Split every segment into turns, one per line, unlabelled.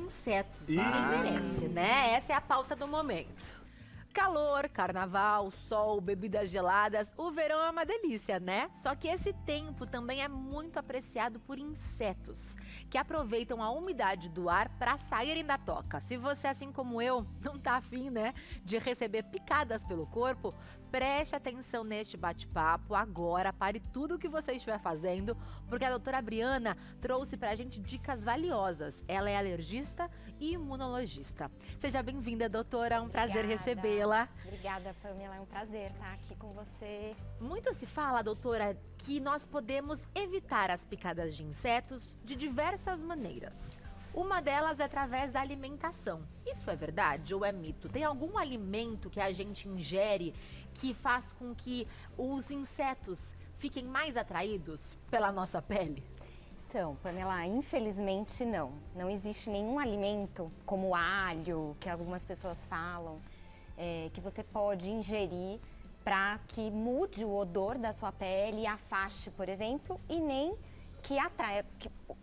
insetos. Ninguém merece, né? Essa é a pauta do momento. Calor, carnaval, sol, bebidas geladas, o verão é uma delícia, né? Só que esse tempo também é muito apreciado por insetos, que aproveitam a umidade do ar para saírem da toca. Se você, assim como eu, não tá afim, né, de receber picadas pelo corpo, preste atenção neste bate-papo agora, pare tudo o que você estiver fazendo, porque a doutora Briana trouxe pra gente dicas valiosas. Ela é alergista e imunologista. Seja bem-vinda, doutora, é um prazer recebê-la.
Obrigada, Pamela, é um prazer estar aqui com você.
Muito se fala, doutora, que nós podemos evitar as picadas de insetos de diversas maneiras. Uma delas é através da alimentação. Isso é verdade ou é mito? Tem algum alimento que a gente ingere que faz com que os insetos fiquem mais atraídos pela nossa pele?
Então, Pamela, infelizmente não. Não existe nenhum alimento como o alho, que algumas pessoas falam, que você pode ingerir para que mude o odor da sua pele e afaste, por exemplo, e nem que atraia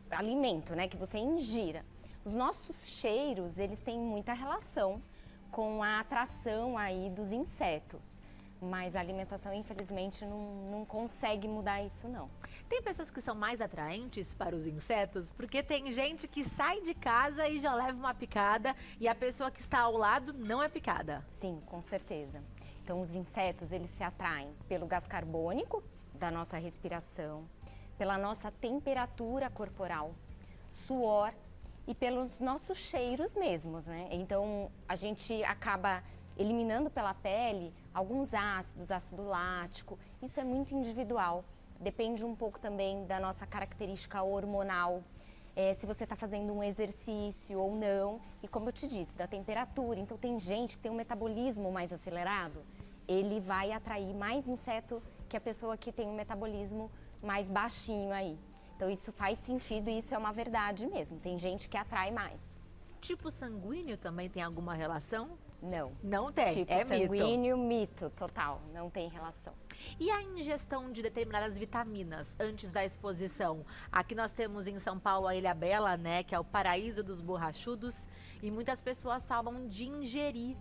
alimento, né, que você ingira. Os nossos cheiros, eles têm muita relação com a atração aí dos insetos, mas a alimentação, infelizmente, não consegue mudar isso, não.
Tem pessoas que são mais atraentes para os insetos, porque tem gente que sai de casa e já leva uma picada e a pessoa que está ao lado não é picada.
Sim, com certeza. Então, os insetos, eles se atraem pelo gás carbônico da nossa respiração, pela nossa temperatura corporal, suor e pelos nossos cheiros mesmos, né? Então, a gente acaba eliminando pela pele alguns ácidos, ácido lático. Isso é muito individual, depende um pouco também da nossa característica hormonal, se você está fazendo um exercício ou não, e como eu te disse, da temperatura. Então, tem gente que tem um metabolismo mais acelerado, ele vai atrair mais inseto que a pessoa que tem um metabolismo mais baixinho aí. Então isso faz sentido e isso é uma verdade mesmo. Tem gente que atrai mais.
Tipo sanguíneo também tem alguma relação?
Não.
Não tem,
Tipo
é
sanguíneo, mito, total. Não tem relação.
E a ingestão de determinadas vitaminas antes da exposição? Aqui nós temos em São Paulo a Ilhabela, né, que é o paraíso dos borrachudos, e muitas pessoas falam de ingerir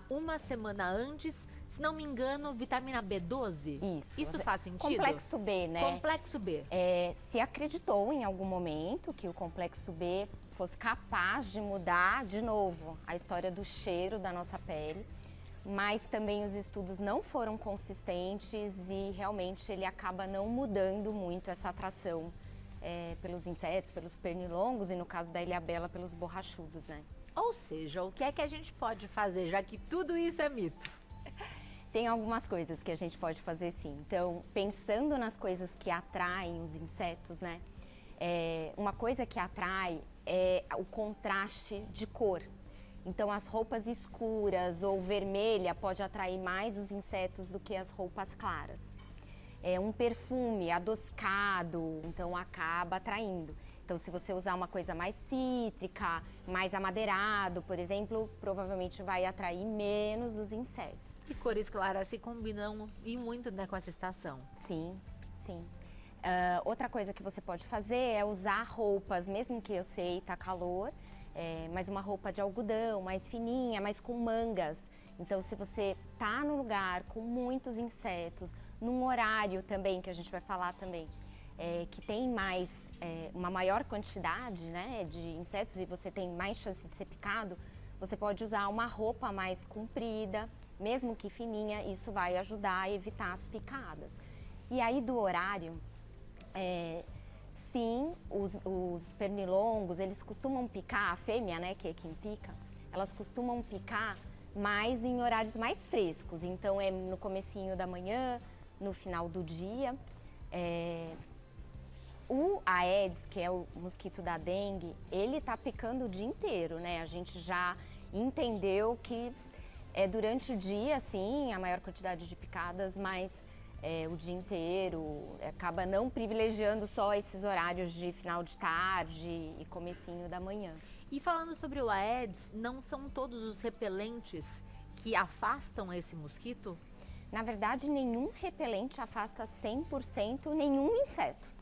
uma semana antes, se não me engano, vitamina B12? Isso faz sentido?
Complexo B, né?
Complexo B.
Se acreditou em algum momento que o complexo B fosse capaz de mudar de novo a história do cheiro da nossa pele, mas também os estudos não foram consistentes e realmente ele acaba não mudando muito essa atração pelos insetos, pelos pernilongos e no caso da Ilhabela pelos borrachudos, né?
Ou seja, o que é que a gente pode fazer, já que tudo isso é mito?
Tem algumas coisas que a gente pode fazer sim. Então, pensando nas coisas que atraem os insetos, né? Uma coisa que atrai é o contraste de cor. Então, as roupas escuras ou vermelha pode atrair mais os insetos do que as roupas claras. Um perfume adocicado, então acaba atraindo. Então, se você usar uma coisa mais cítrica, mais amadeirado, por exemplo, provavelmente vai atrair menos os insetos.
E cores claras se combinam e muito, né, com essa estação.
Sim, sim. Outra coisa que você pode fazer é usar roupas, mesmo que eu sei, tá calor, mas uma roupa de algodão, mais fininha, mas com mangas. Então, se você tá num lugar com muitos insetos, num horário também, que a gente vai falar também, que tem mais, uma maior quantidade, né, de insetos e você tem mais chance de ser picado, você pode usar uma roupa mais comprida, mesmo que fininha, isso vai ajudar a evitar as picadas. E aí do horário, sim, os pernilongos, eles costumam picar, a fêmea, né, que é quem pica, elas costumam picar mais em horários mais frescos, então é no comecinho da manhã, no final do dia. O Aedes, que é o mosquito da dengue, ele tá picando o dia inteiro, né? A gente já entendeu que durante o dia, sim, a maior quantidade de picadas, mas o dia inteiro acaba não privilegiando só esses horários de final de tarde e comecinho da manhã.
E falando sobre o Aedes, não são todos os repelentes que afastam esse mosquito?
Na verdade, nenhum repelente afasta 100% nenhum inseto.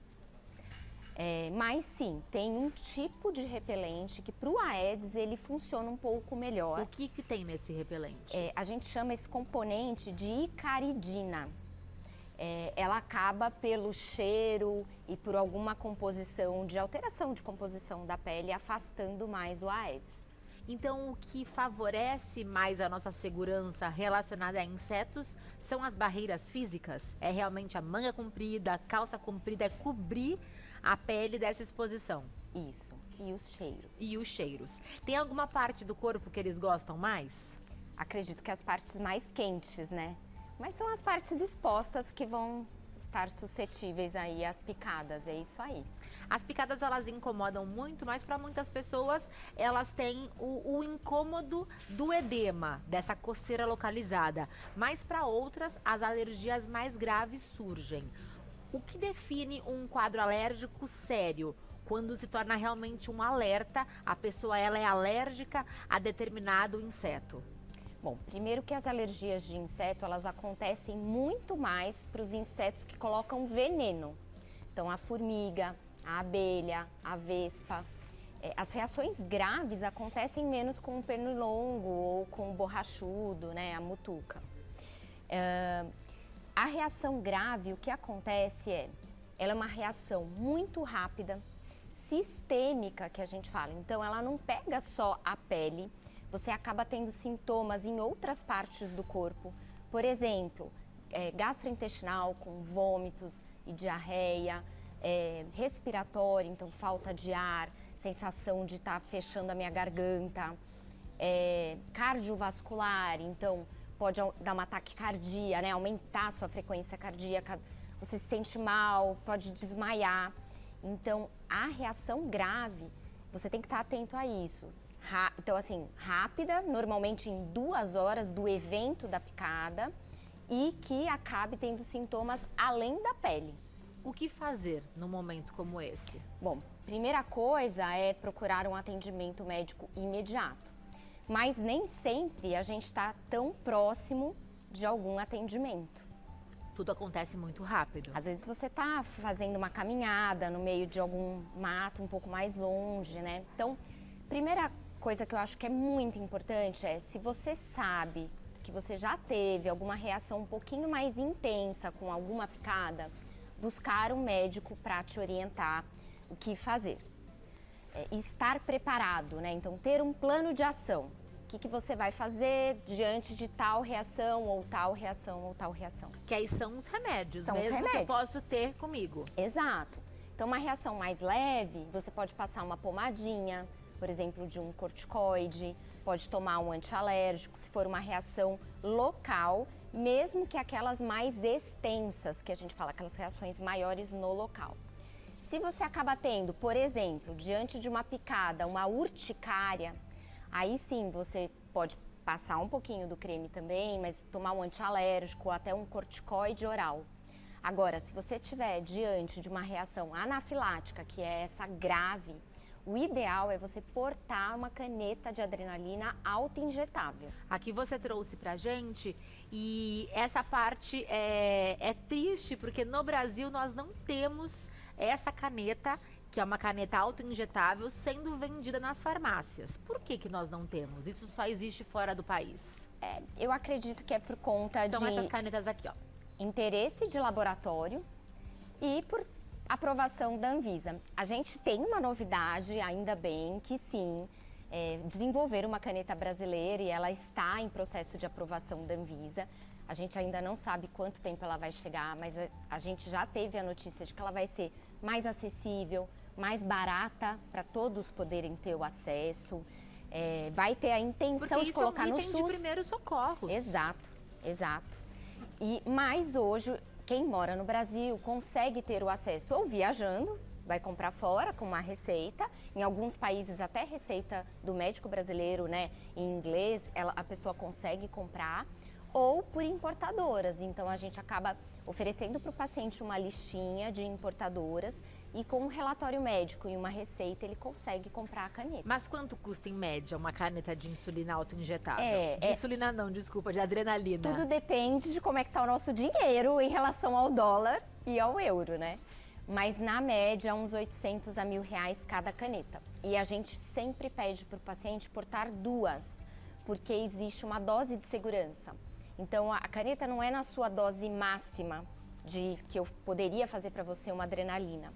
Mas sim, tem um tipo de repelente que para o Aedes ele funciona um pouco melhor.
O que tem nesse repelente?
A gente chama esse componente de icaridina. Ela acaba pelo cheiro e por alguma composição, de alteração de composição da pele, afastando mais o Aedes.
Então, o que favorece mais a nossa segurança relacionada a insetos são as barreiras físicas? É realmente a manga comprida, a calça comprida, é cobrir a pele dessa exposição?
Isso, e os cheiros.
E os cheiros. Tem alguma parte do corpo que eles gostam mais?
Acredito que as partes mais quentes, né? Mas são as partes expostas que vão estar suscetíveis aí às picadas, é isso aí.
As picadas, elas incomodam muito, mas para muitas pessoas, elas têm o incômodo do edema, dessa coceira localizada. Mas para outras, as alergias mais graves surgem. O que define um quadro alérgico sério? Quando se torna realmente um alerta, a pessoa ela é alérgica a determinado inseto.
Bom, primeiro que as alergias de inseto, elas acontecem muito mais para os insetos que colocam veneno. Então, a formiga, a abelha, a vespa. As reações graves acontecem menos com o pernilongo ou com o borrachudo, né, a mutuca. A reação grave, o que acontece ela é uma reação muito rápida, sistêmica, que a gente fala. Então, ela não pega só a pele, você acaba tendo sintomas em outras partes do corpo. Por exemplo, gastrointestinal, com vômitos e diarreia, respiratório, então falta de ar, sensação de estar fechando a minha garganta, cardiovascular, então pode dar uma taquicardia, né? Aumentar a sua frequência cardíaca, você se sente mal, pode desmaiar. Então, a reação grave, você tem que estar atento a isso. Então, assim, rápida, normalmente em 2 horas do evento da picada e que acabe tendo sintomas além da pele.
O que fazer num momento como esse?
Bom, primeira coisa é procurar um atendimento médico imediato. Mas nem sempre a gente está tão próximo de algum atendimento.
Tudo acontece muito rápido.
Às vezes você está fazendo uma caminhada no meio de algum mato um pouco mais longe, né? Então, primeira coisa que eu acho que é muito importante se você sabe que você já teve alguma reação um pouquinho mais intensa com alguma picada, buscar um médico para te orientar o que fazer. Estar preparado, né? Então, ter um plano de ação. O que você vai fazer diante de tal reação, ou tal reação, ou tal reação.
Que aí são os remédios,
são
mesmo
os remédios
que eu posso ter comigo.
Exato. Então, uma reação mais leve, você pode passar uma pomadinha, por exemplo, de um corticoide, pode tomar um antialérgico, se for uma reação local, mesmo que aquelas mais extensas, que a gente fala, aquelas reações maiores no local. Se você acaba tendo, por exemplo, diante de uma picada, uma urticária, aí sim você pode passar um pouquinho do creme também, mas tomar um antialérgico ou até um corticoide oral. Agora, se você estiver diante de uma reação anafilática, que é essa grave, o ideal é você portar uma caneta de adrenalina auto-injetável.
Aqui você trouxe pra gente e essa parte é triste porque no Brasil nós não temos essa caneta, que é uma caneta auto-injetável, sendo vendida nas farmácias. Por que nós não temos? Isso só existe fora do país.
Eu acredito que é por conta
São essas canetas aqui, ó.
Interesse de laboratório e por aprovação da Anvisa. A gente tem uma novidade, ainda bem que sim, desenvolver uma caneta brasileira e ela está em processo de aprovação da Anvisa. A gente ainda não sabe quanto tempo ela vai chegar, mas a gente já teve a notícia de que ela vai ser mais acessível, mais barata para todos poderem ter o acesso. Vai ter a intenção de colocar no SUS.
Porque isso é um item de primeiros socorros.
Exato, exato. Mas hoje, quem mora no Brasil consegue ter o acesso ou viajando, vai comprar fora com uma receita, em alguns países até receita do médico brasileiro, né, em inglês, a pessoa consegue comprar, ou por importadoras. Então a gente acaba oferecendo para o paciente uma listinha de importadoras e com um relatório médico e uma receita ele consegue comprar a caneta.
Mas quanto custa em média uma caneta de insulina auto-injetável? De insulina não, desculpa, de adrenalina.
Tudo depende de como é que está o nosso dinheiro em relação ao dólar e ao euro, né? mas na média uns 800 a R$ 1.000 cada caneta. E a gente sempre pede para o paciente portar 2, porque existe uma dose de segurança. Então a caneta não é na sua dose máxima de que eu poderia fazer para você uma adrenalina.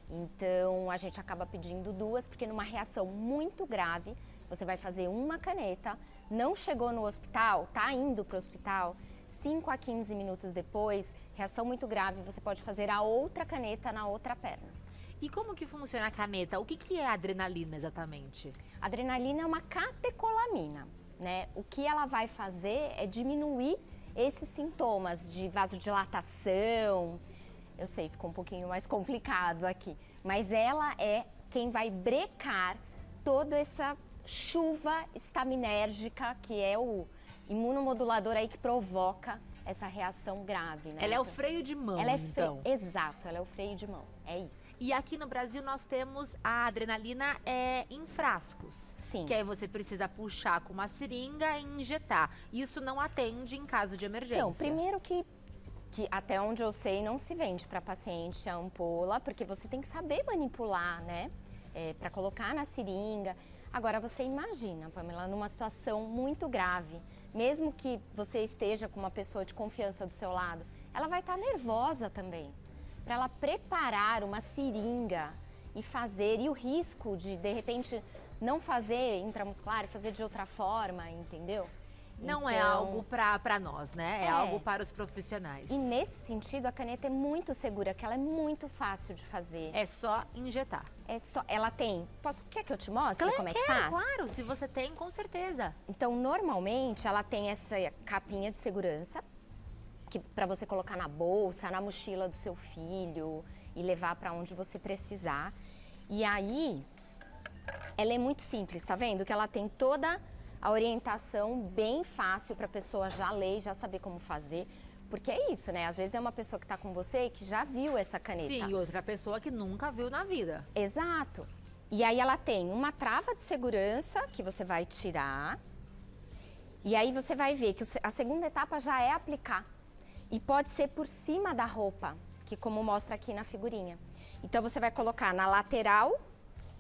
Então a gente acaba pedindo 2, porque numa reação muito grave, você vai fazer uma caneta, não chegou no hospital, tá indo para o hospital, 5 a 15 minutos depois, reação muito grave, você pode fazer a outra caneta na outra perna.
E como que funciona a caneta? O que é a adrenalina exatamente?
A adrenalina é uma catecolamina, né? O que ela vai fazer é diminuir esses sintomas de vasodilatação. Eu sei, ficou um pouquinho mais complicado aqui, mas ela é quem vai brecar toda essa chuva estaminérgica, que é o imunomodulador aí que provoca essa reação grave, né?
Ela é o freio de mão, então.
Exato, ela é o freio de mão, é isso.
E aqui no Brasil nós temos a adrenalina em frascos.
Sim.
Que aí você precisa puxar com uma seringa e injetar. Isso não atende em caso de emergência.
Então, primeiro que até onde eu sei não se vende para paciente a ampola, porque você tem que saber manipular, né? Para colocar na seringa. Agora você imagina, Pamela, numa situação muito grave, mesmo que você esteja com uma pessoa de confiança do seu lado, ela vai estar nervosa também. Para ela preparar uma seringa e fazer, e o risco de repente, não fazer intramuscular e fazer de outra forma, entendeu?
Não é algo para nós, né? É algo para os profissionais.
E nesse sentido, a caneta é muito segura, que ela é muito fácil de fazer.
É só injetar.
Ela tem... Quer que eu te mostre como é que faz?
Claro, se você tem, com certeza.
Então, normalmente, ela tem essa capinha de segurança, que para você colocar na bolsa, na mochila do seu filho e levar para onde você precisar. E aí, ela é muito simples, tá vendo? Que ela tem toda a orientação bem fácil para a pessoa já ler e já saber como fazer. Porque é isso, né? Às vezes é uma pessoa que está com você e que já viu essa caneta.
Sim, e outra pessoa que nunca viu na vida.
Exato. E aí ela tem uma trava de segurança que você vai tirar. E aí você vai ver que a segunda etapa já é aplicar. E pode ser por cima da roupa, que como mostra aqui na figurinha. Então você vai colocar na lateral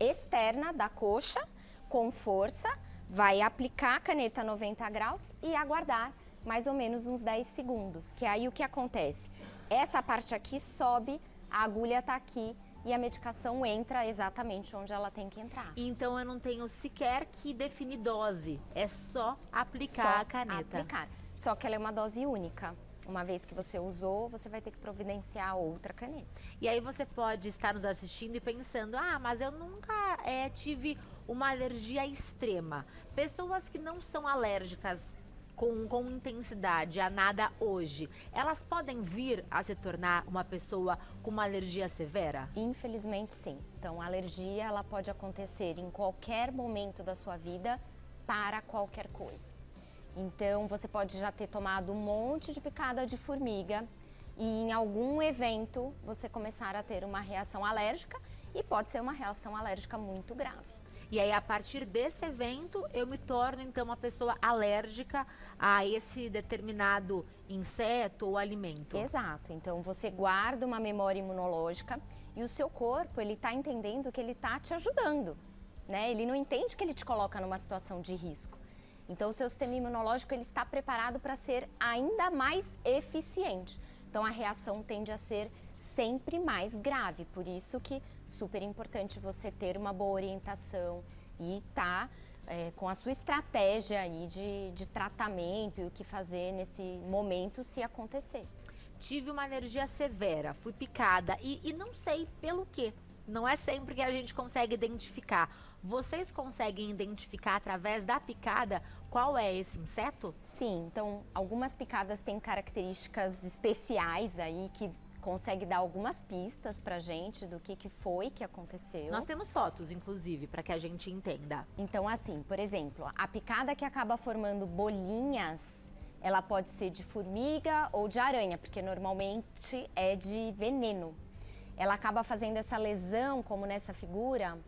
externa da coxa, com força, vai aplicar a caneta 90 graus e aguardar mais ou menos uns 10 segundos. Que aí o que acontece? Essa parte aqui sobe, a agulha tá aqui e a medicação entra exatamente onde ela tem que entrar.
Então eu não tenho sequer que definir dose, é só aplicar a caneta.
Só que ela é uma dose única. Uma vez que você usou, você vai ter que providenciar outra caneta.
E aí você pode estar nos assistindo e pensando, mas eu nunca tive uma alergia extrema. Pessoas que não são alérgicas com intensidade a nada hoje, elas podem vir a se tornar uma pessoa com uma alergia severa?
Infelizmente, sim. Então, a alergia ela pode acontecer em qualquer momento da sua vida para qualquer coisa. Então, você pode já ter tomado um monte de picada de formiga e em algum evento você começar a ter uma reação alérgica e pode ser uma reação alérgica muito grave.
E aí, a partir desse evento, eu me torno, então, uma pessoa alérgica a esse determinado inseto ou alimento.
Exato. Então, você guarda uma memória imunológica e o seu corpo, ele está entendendo que ele está te ajudando, né? Ele não entende que ele te coloca numa situação de risco. Então, o seu sistema imunológico ele está preparado para ser ainda mais eficiente. Então, a reação tende a ser sempre mais grave. Por isso que é super importante você ter uma boa orientação e estar com a sua estratégia aí de tratamento e o que fazer nesse momento se acontecer.
Tive uma alergia severa, fui picada e não sei pelo quê. Não é sempre que a gente consegue identificar. Vocês conseguem identificar através da picada qual é esse inseto?
Sim, então algumas picadas têm características especiais aí que consegue dar algumas pistas pra gente do que foi que aconteceu.
Nós temos fotos, inclusive, para que a gente entenda.
Então, assim, por exemplo, a picada que acaba formando bolinhas, ela pode ser de formiga ou de aranha, porque normalmente é de veneno. Ela acaba fazendo essa lesão, como nessa figura,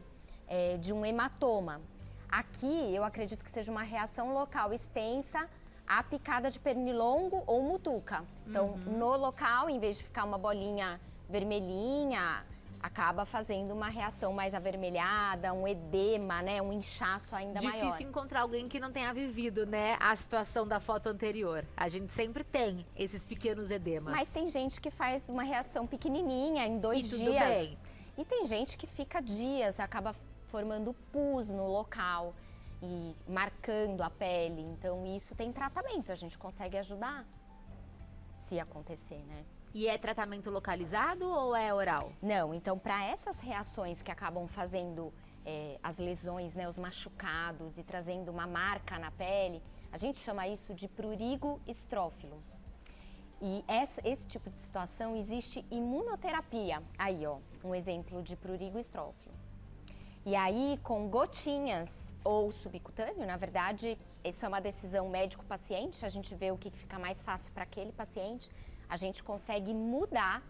de um hematoma. Aqui, eu acredito que seja uma reação local extensa à picada de pernilongo ou mutuca. Então, no local, em vez de ficar uma bolinha vermelhinha, acaba fazendo uma reação mais avermelhada, um edema, né? Um inchaço ainda maior.
Difícil encontrar alguém que não tenha vivido, né, a situação da foto anterior. A gente sempre tem esses pequenos edemas.
Mas tem gente que faz uma reação pequenininha em 2
E tudo
dias.
bem.
E tem gente que fica dias, acaba formando pus no local e marcando a pele. Então isso tem tratamento, a gente consegue ajudar se acontecer, né?
E é tratamento localizado ou é oral?
Não, então para essas reações que acabam fazendo as lesões, né, os machucados e trazendo uma marca na pele, a gente chama isso de prurigo estrófilo. E esse tipo de situação existe imunoterapia. Aí, ó, um exemplo de prurigo estrófilo. E aí, com gotinhas ou subcutâneo, na verdade, isso é uma decisão médico-paciente, a gente vê o que fica mais fácil para aquele paciente, a gente consegue mudar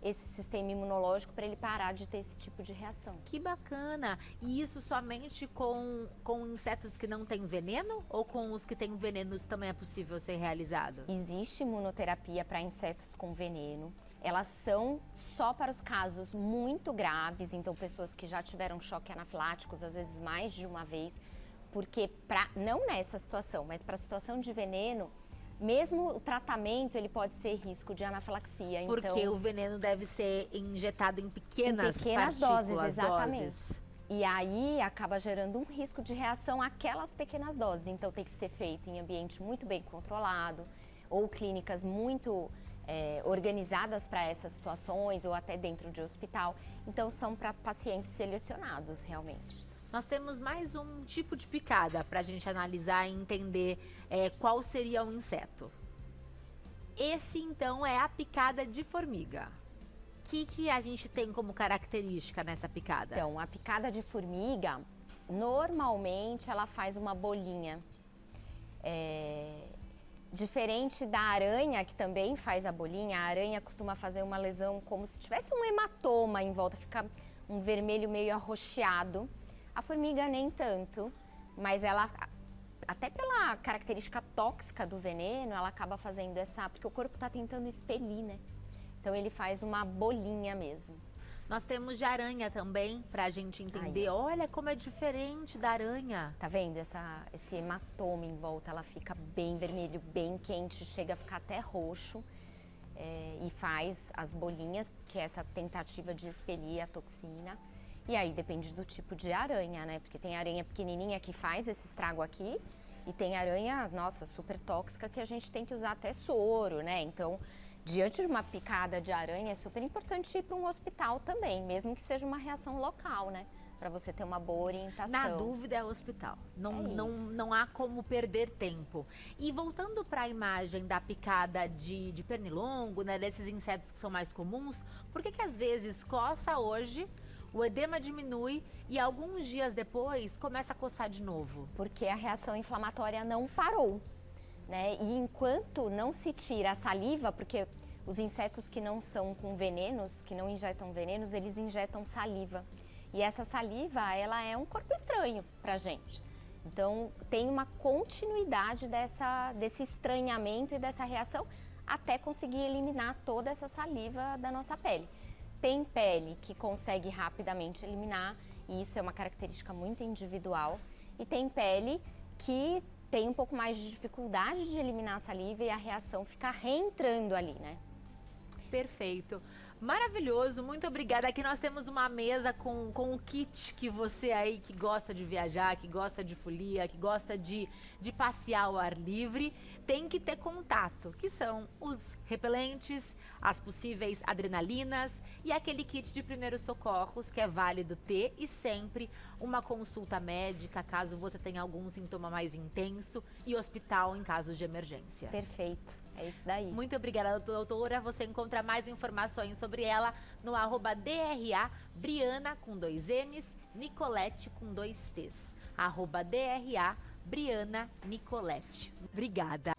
esse sistema imunológico para ele parar de ter esse tipo de reação.
Que bacana! E isso somente com insetos que não têm veneno? Ou com os que têm venenos também é possível ser realizado?
Existe imunoterapia para insetos com veneno. Elas são só para os casos muito graves, então pessoas que já tiveram choque anafiláticos, às vezes mais de uma vez, porque não nessa situação, mas para a situação de veneno, mesmo o tratamento, ele pode ser risco de anafilaxia.
Porque
então,
o veneno deve ser injetado em pequenas
doses,
partículas,
exatamente.
doses.
E aí acaba gerando um risco de reação àquelas pequenas doses. Então tem que ser feito em ambiente muito bem controlado ou clínicas muito organizadas para essas situações ou até dentro de hospital. Então são para pacientes selecionados realmente.
Nós temos mais um tipo de picada para a gente analisar e entender qual seria o inseto. Esse, então, é a picada de formiga. O que a gente tem como característica nessa picada?
Então, a picada de formiga, normalmente, ela faz uma bolinha. Diferente da aranha, que também faz a bolinha, a aranha costuma fazer uma lesão como se tivesse um hematoma em volta, fica um vermelho meio arroxeado. A formiga nem tanto, mas ela, até pela característica tóxica do veneno, ela acaba fazendo porque o corpo está tentando expelir, né? Então ele faz uma bolinha mesmo.
Nós temos de aranha também, para a gente entender. Olha como é diferente da aranha.
Tá vendo? Esse hematoma em volta, ela fica bem vermelho, bem quente, chega a ficar até roxo. E faz as bolinhas, que é essa tentativa de expelir a toxina. E aí depende do tipo de aranha, né? Porque tem aranha pequenininha que faz esse estrago aqui e tem aranha, nossa, super tóxica que a gente tem que usar até soro, né? Então, diante de uma picada de aranha, é super importante ir para um hospital também, mesmo que seja uma reação local, né? Para você ter uma boa orientação.
Na dúvida é o hospital. Não há como perder tempo. E voltando para a imagem da picada de pernilongo, né? Desses insetos que são mais comuns, por que às vezes coça hoje, o edema diminui e alguns dias depois começa a coçar de novo?
Porque a reação inflamatória não parou, né? E enquanto não se tira a saliva, porque os insetos que não são com venenos, que não injetam venenos, eles injetam saliva. E essa saliva, ela é um corpo estranho pra gente. Então, tem uma continuidade desse estranhamento e dessa reação até conseguir eliminar toda essa saliva da nossa pele. Tem pele que consegue rapidamente eliminar, e isso é uma característica muito individual. E tem pele que tem um pouco mais de dificuldade de eliminar a saliva e a reação fica reentrando ali, né?
Perfeito. Maravilhoso, muito obrigada. Aqui nós temos uma mesa com o kit que você aí que gosta de viajar, que gosta de folia, que gosta de passear ao ar livre, tem que ter contato, que são os repelentes, as possíveis adrenalinas e aquele kit de primeiros socorros que é válido ter e sempre uma consulta médica caso você tenha algum sintoma mais intenso e hospital em casos de emergência.
Perfeito. É isso daí.
Muito obrigada, doutora. Você encontra mais informações sobre ela no @DRA Briana com 2 N's, Nicolete com 2 T's. @DRA Briana Nicolete. Obrigada.